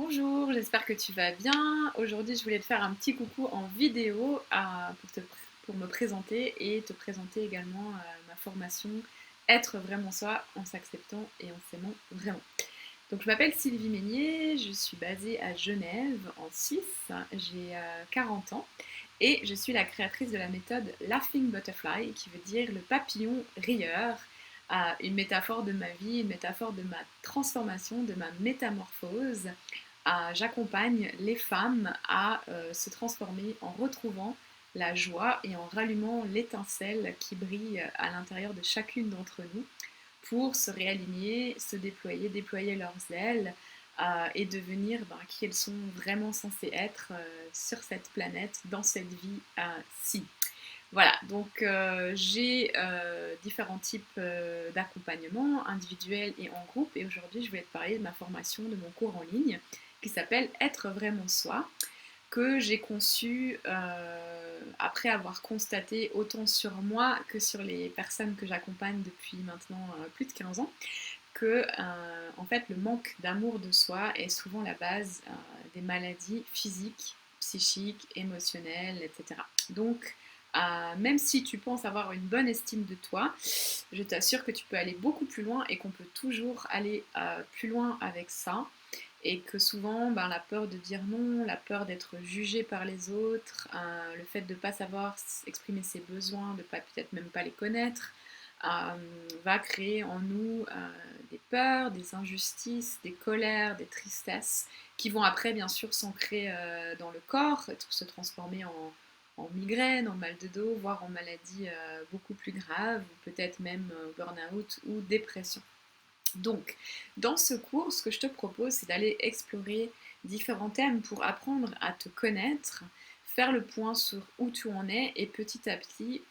Bonjour, j'espère que tu vas bien. Aujourd'hui, je voulais te faire un petit coucou en vidéo pour me présenter et te présenter également ma formation Être vraiment soi en s'acceptant et en s'aimant vraiment. Donc, je m'appelle Sylvie Meignier, je suis basée à Genève en Suisse, j'ai 40 ans et je suis la créatrice de la méthode Laughing Butterfly qui veut dire le papillon rieur, une métaphore de ma vie, une métaphore de ma transformation, de ma métamorphose. J'accompagne les femmes à se transformer en retrouvant la joie et en rallumant l'étincelle qui brille à l'intérieur de chacune d'entre nous pour se réaligner, se déployer, déployer leurs ailes et devenir qui elles sont vraiment censées être sur cette planète, dans cette vie-ci. Voilà, donc j'ai différents types d'accompagnement, individuel et en groupe. Et aujourd'hui, je vais te parler de ma formation, de mon cours en ligne, qui s'appelle Être vraiment soi, que j'ai conçu après avoir constaté autant sur moi que sur les personnes que j'accompagne depuis maintenant plus de 15 ans, que en fait le manque d'amour de soi est souvent la base des maladies physiques, psychiques, émotionnelles, etc. Donc même si tu penses avoir une bonne estime de toi, je t'assure que tu peux aller beaucoup plus loin et qu'on peut toujours aller plus loin avec ça. Et que souvent, la peur de dire non, la peur d'être jugé par les autres, le fait de ne pas savoir exprimer ses besoins, de pas peut-être même pas les connaître, va créer en nous des peurs, des injustices, des colères, des tristesses, qui vont après bien sûr s'ancrer dans le corps, se transformer en migraine, en mal de dos, voire en maladie beaucoup plus grave, ou peut-être même burn-out ou dépression. Donc, dans ce cours, ce que je te propose, c'est d'aller explorer différents thèmes pour apprendre à te connaître, faire le point sur où tu en es et petit à petit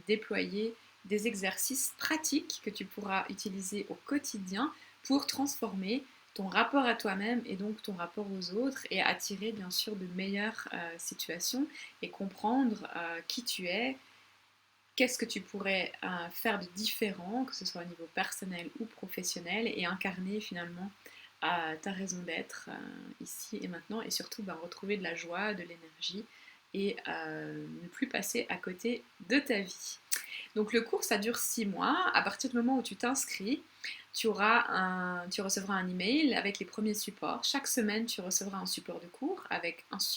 déployer des exercices pratiques que tu pourras utiliser au quotidien pour transformer ton rapport à toi-même et donc ton rapport aux autres et attirer bien sûr de meilleures situations et comprendre qui tu es, qu'est-ce que tu pourrais faire de différent, que ce soit au niveau personnel ou professionnel, et incarner finalement ta raison d'être ici et maintenant, et surtout retrouver de la joie, de l'énergie, et ne plus passer à côté de ta vie. Donc le cours, ça dure 6 mois. À partir du moment où tu t'inscris, tu recevras un email avec les premiers supports. Chaque semaine, tu recevras un support de cours.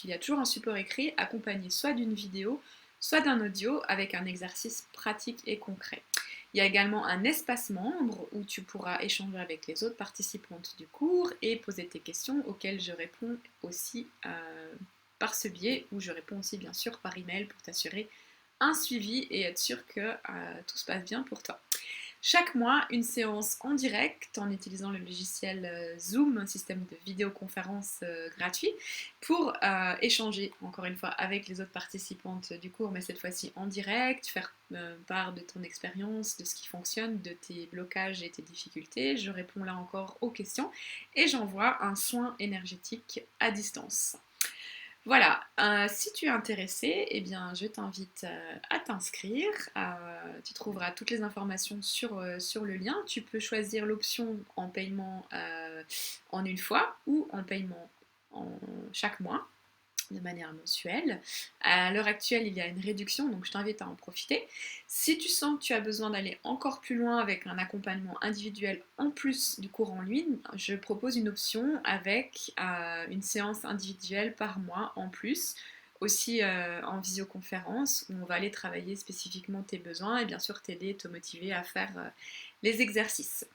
Il y a toujours un support écrit accompagné soit d'une vidéo, soit d'un audio avec un exercice pratique et concret. Il y a également un espace membre où tu pourras échanger avec les autres participantes du cours et poser tes questions auxquelles je réponds aussi par ce biais, ou je réponds aussi bien sûr par email pour t'assurer un suivi et être sûr que tout se passe bien pour toi. Chaque mois, une séance en direct en utilisant le logiciel Zoom, un système de vidéoconférence gratuit, pour échanger encore une fois avec les autres participantes du cours, mais cette fois-ci en direct, faire part de ton expérience, de ce qui fonctionne, de tes blocages et tes difficultés. Je réponds là encore aux questions et j'envoie un soin énergétique à distance. Voilà, si tu es intéressé, eh bien, je t'invite à t'inscrire. Tu trouveras toutes les informations sur le lien. Tu peux choisir l'option en paiement en une fois ou en paiement chaque mois de manière mensuelle. À l'heure actuelle, il y a une réduction, donc je t'invite à en profiter. Si tu sens que tu as besoin d'aller encore plus loin avec un accompagnement individuel en plus du cours en ligne, je propose une option avec une séance individuelle par mois en plus, aussi en visioconférence, où on va aller travailler spécifiquement tes besoins et bien sûr t'aider, te motiver à faire les exercices.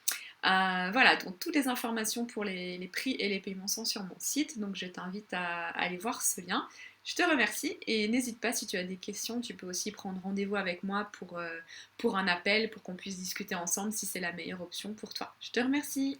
Voilà, donc toutes les informations pour les prix et les paiements sont sur mon site, donc je t'invite à aller voir ce lien. Je te remercie et n'hésite pas si tu as des questions, tu peux aussi prendre rendez-vous avec moi pour un appel, pour qu'on puisse discuter ensemble si c'est la meilleure option pour toi. Je te remercie.